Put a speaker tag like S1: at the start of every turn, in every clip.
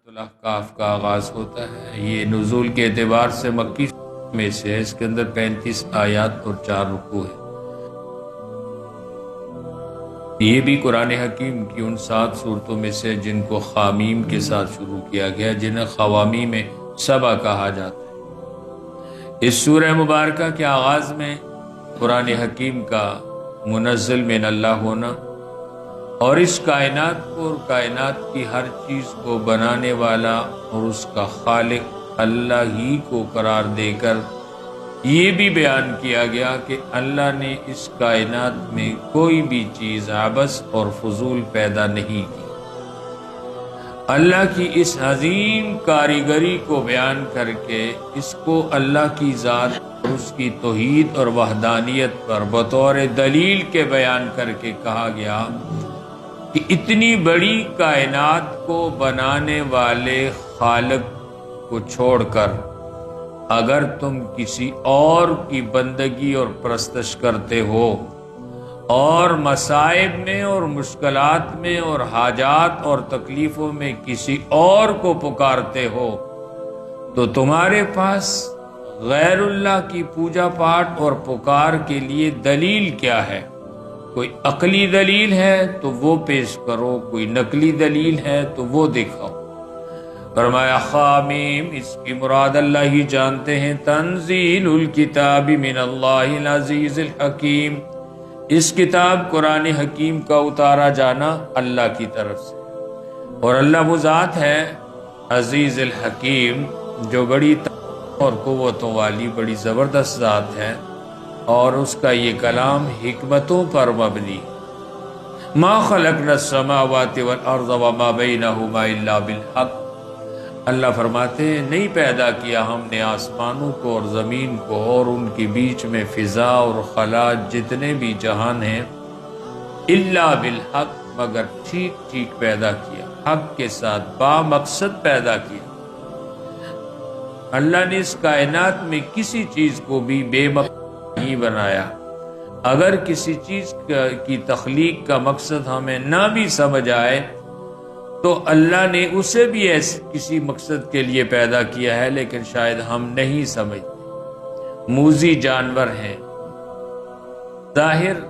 S1: الاحقاف کا آغاز ہوتا ہے۔ یہ نزول کے اعتبار سے مکی میں سے ہے۔ اس کے اندر 35 آیات اور 4 رکوع ہے۔ یہ بھی قرآن حکیم کی ان 7 صورتوں میں سے جن کو خامیم کے ساتھ شروع کیا گیا، جنہیں خوامیم سبع کہا جاتا ہے۔ اس سورہ مبارکہ کے آغاز میں قرآن حکیم کا منزل من اللہ ہونا اور اس کائنات کو اور کائنات کی ہر چیز کو بنانے والا اور اس کا خالق اللہ ہی کو قرار دے کر یہ بھی بیان کیا گیا کہ اللہ نے اس کائنات میں کوئی بھی چیز عبث اور فضول پیدا نہیں کی۔ اللہ کی اس عظیم کاریگری کو بیان کر کے اس کو اللہ کی ذات اور اس کی توحید اور وحدانیت پر بطور دلیل کے بیان کر کے کہا گیا کہ اتنی بڑی کائنات کو بنانے والے خالق کو چھوڑ کر اگر تم کسی اور کی بندگی اور پرستش کرتے ہو اور مصائب میں اور مشکلات میں اور حاجات اور تکلیفوں میں کسی اور کو پکارتے ہو تو تمہارے پاس غیر اللہ کی پوجا پاٹ اور پکار کے لیے دلیل کیا ہے؟ کوئی عقلی دلیل ہے تو وہ پیش کرو، کوئی نقلی دلیل ہے تو وہ دکھاؤ۔ فرمایا خامیم، اس کی مراد اللہ ہی جانتے ہیں۔ تنزیل الکتاب من اللہ العزیز الحکیم، اس کتاب قرآن حکیم کا اتارا جانا اللہ کی طرف سے، اور اللہ وہ ذات ہے عزیز الحکیم جو بڑی اور قوتوں والی بڑی زبردست ذات ہے، اور اس کا یہ کلام حکمتوں پر مبنی۔ ما خلقنا السماوات والارض وما بینہما الا بالحق، اللہ فرماتے ہیں نہیں پیدا کیا ہم نے آسمانوں کو اور زمین کو اور ان کے بیچ میں فضا اور خلا جتنے بھی جہان ہیں الا بالحق، مگر ٹھیک ٹھیک پیدا کیا، حق کے ساتھ با مقصد پیدا کیا۔ اللہ نے اس کائنات میں کسی چیز کو بھی بے مقصد نہیں بنایا۔ اگر کسی چیز کی تخلیق کا مقصد ہمیں نہ بھی سمجھ آئے تو اللہ نے اسے بھی ایسے کسی مقصد کے لیے پیدا کیا ہے، لیکن شاید ہم نہیں سمجھتے۔ موذی جانور ہیں، ظاہر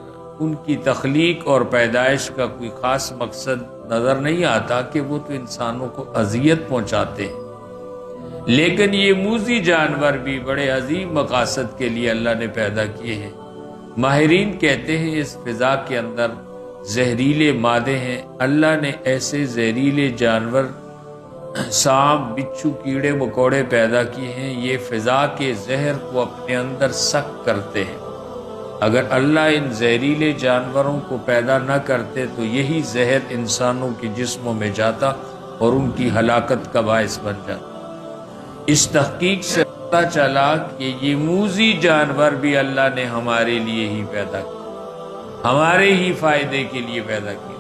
S1: ان کی تخلیق اور پیدائش کا کوئی خاص مقصد نظر نہیں آتا کہ وہ تو انسانوں کو اذیت پہنچاتے ہیں، لیکن یہ موذی جانور بھی بڑے عظیم مقاصد کے لیے اللہ نے پیدا کیے ہیں۔ ماہرین کہتے ہیں اس فضا کے اندر زہریلے مادے ہیں، اللہ نے ایسے زہریلے جانور سانپ، بچھو، کیڑے مکوڑے پیدا کیے ہیں، یہ فضا کے زہر کو اپنے اندر سک کرتے ہیں۔ اگر اللہ ان زہریلے جانوروں کو پیدا نہ کرتے تو یہی زہر انسانوں کے جسموں میں جاتا اور ان کی ہلاکت کا باعث بن جاتا۔ اس تحقیق سے پتہ چلا کہ یہ موذی جانور بھی اللہ نے ہمارے لیے ہی پیدا کیا، ہمارے ہی فائدے کے لیے پیدا کیا۔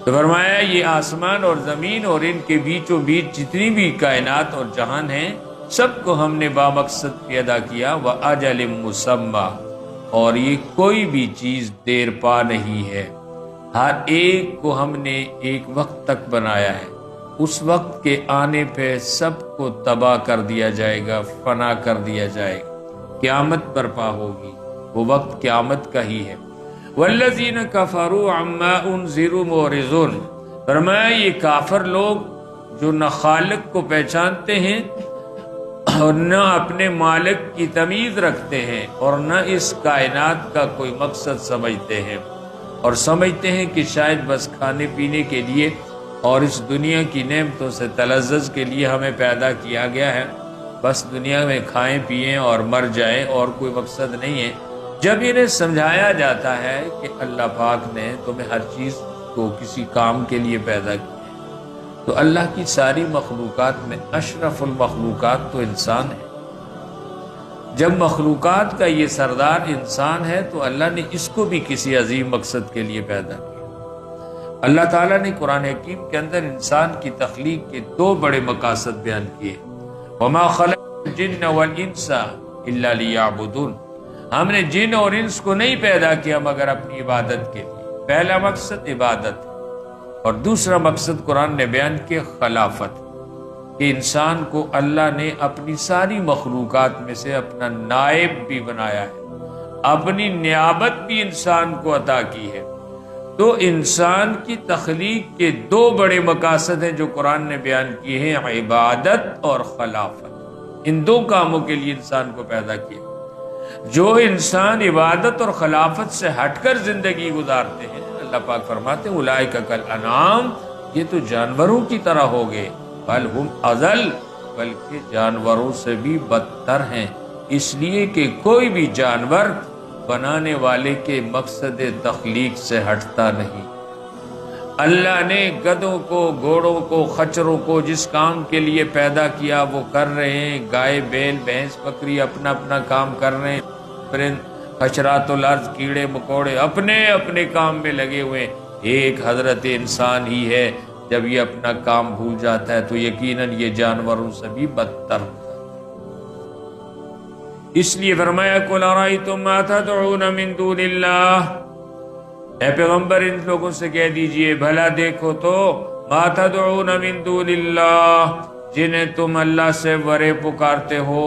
S1: تو فرمایا یہ آسمان اور زمین اور ان کے بیچوں بیچ جتنی بھی کائنات اور جہان ہیں سب کو ہم نے بامقصد پیدا کیا، وَأَجَلٍ مُّسَمًّى، اور یہ کوئی بھی چیز دیر پا نہیں ہے، ہر ایک کو ہم نے ایک وقت تک بنایا ہے، اس وقت کے آنے پہ سب کو تباہ کر دیا جائے گا، فنا کر دیا جائے گا، قیامت برپا ہوگی، وہ وقت قیامت کا ہی ہے۔ والذین کفروا عما انذروا معرضون، فرمایا یہ کافر لوگ جو نہ خالق کو پہچانتے ہیں اور نہ اپنے مالک کی تمیز رکھتے ہیں اور نہ اس کائنات کا کوئی مقصد سمجھتے ہیں، اور سمجھتے ہیں کہ شاید بس کھانے پینے کے لیے اور اس دنیا کی نعمتوں سے تلذذ کے لیے ہمیں پیدا کیا گیا ہے، بس دنیا میں کھائیں پئیں اور مر جائیں اور کوئی مقصد نہیں ہے۔ جب انہیں سمجھایا جاتا ہے کہ اللہ پاک نے تمہیں ہر چیز کو کسی کام کے لیے پیدا کیا ہے، تو اللہ کی ساری مخلوقات میں اشرف المخلوقات تو انسان ہے۔ جب مخلوقات کا یہ سردار انسان ہے تو اللہ نے اس کو بھی کسی عظیم مقصد کے لیے پیدا کیا۔ اللہ تعالیٰ نے قرآن حکیم کے اندر انسان کی تخلیق کے 2 بڑے مقاصد بیان کیے۔ وَمَا خَلَقْتُ الْجِنَّ وَالْإِنسَ إِلَّا لِيَعْبُدُونَ، ہم نے جن اور انس کو نہیں پیدا کیا مگر اپنی عبادت کے لیے۔ پہلا مقصد عبادت اور دوسرا مقصد قرآن نے بیان کیا خلافت۔ کہ انسان کو اللہ نے اپنی ساری مخلوقات میں سے اپنا نائب بھی بنایا ہے، اپنی نیابت بھی انسان کو عطا کی ہے۔ تو انسان کی تخلیق کے دو بڑے مقاصد ہیں جو قرآن نے بیان کیے ہیں، عبادت اور خلافت۔ ان دو کاموں کے لیے انسان کو پیدا کیا۔ جو انسان عبادت اور خلافت سے ہٹ کر زندگی گزارتے ہیں، اللہ پاک فرماتے ہیں اولئک کالانعام، یہ تو جانوروں کی طرح ہو گئے، بل ہم اضل، بلکہ جانوروں سے بھی بدتر ہیں، اس لیے کہ کوئی بھی جانور بنانے والے کے مقصد تخلیق سے ہٹتا نہیں۔ اللہ نے گدھوں کو، گھوڑوں کو، خچروں کو جس کام کے لیے پیدا کیا وہ کر رہے ہیں، گائے، بیل، بھینس، بکری اپنا اپنا کام کر رہے ہیں، پرند، حشرات الارض، کیڑے مکوڑے اپنے اپنے کام میں لگے ہوئے ہیں، ایک حضرت انسان ہی ہے جب یہ اپنا کام بھول جاتا ہے تو یقیناً یہ جانوروں سے بھی بدتر۔ اس لیے فرمایا قل ارأیتم ما تدعون من دون اللہ، اے پیغمبر ان لوگوں سے کہہ دیجئے بھلا دیکھو تو، ما تدعون من دون اللہ، جنہیں تم اللہ سے ورے پکارتے ہو۔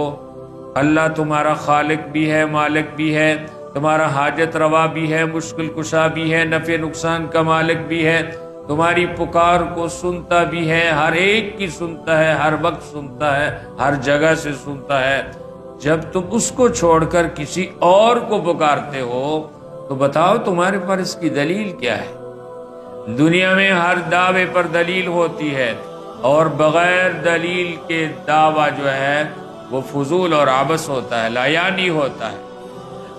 S1: اللہ تمہارا خالق بھی ہے، مالک بھی ہے، تمہارا حاجت روا بھی ہے، مشکل کشا بھی ہے، نفع نقصان کا مالک بھی ہے، تمہاری پکار کو سنتا بھی ہے، ہر ایک کی سنتا ہے، ہر وقت سنتا ہے، ہر جگہ سے سنتا ہے۔ جب تم اس کو چھوڑ کر کسی اور کو پکارتے ہو تو بتاؤ تمہارے پر اس کی دلیل کیا ہے؟ دنیا میں ہر دعوے پر دلیل ہوتی ہے، اور بغیر دلیل کے دعویٰ جو ہے وہ فضول اور عبث ہوتا ہے، لا یعنی ہوتا ہے۔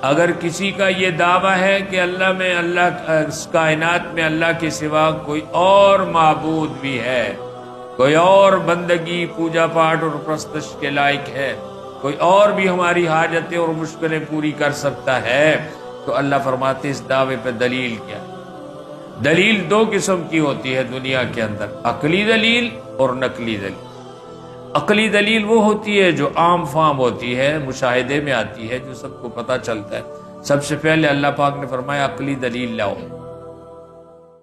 S1: اگر کسی کا یہ دعویٰ ہے کہ اس کائنات میں اللہ کے سوا کوئی اور معبود بھی ہے، کوئی اور بندگی، پوجا پاٹ اور پرستش کے لائق ہے، کوئی اور بھی ہماری حاجتیں اور مشکلیں پوری کر سکتا ہے، تو اللہ فرماتے اس دعوے پہ دلیل کیا ہے؟ دلیل دو قسم کی ہوتی ہے دنیا کے اندر، عقلی دلیل اور نقلی دلیل۔ عقلی دلیل وہ ہوتی ہے جو عام فام ہوتی ہے، مشاہدے میں آتی ہے، جو سب کو پتہ چلتا ہے۔ سب سے پہلے اللہ پاک نے فرمایا عقلی دلیل لاؤ۔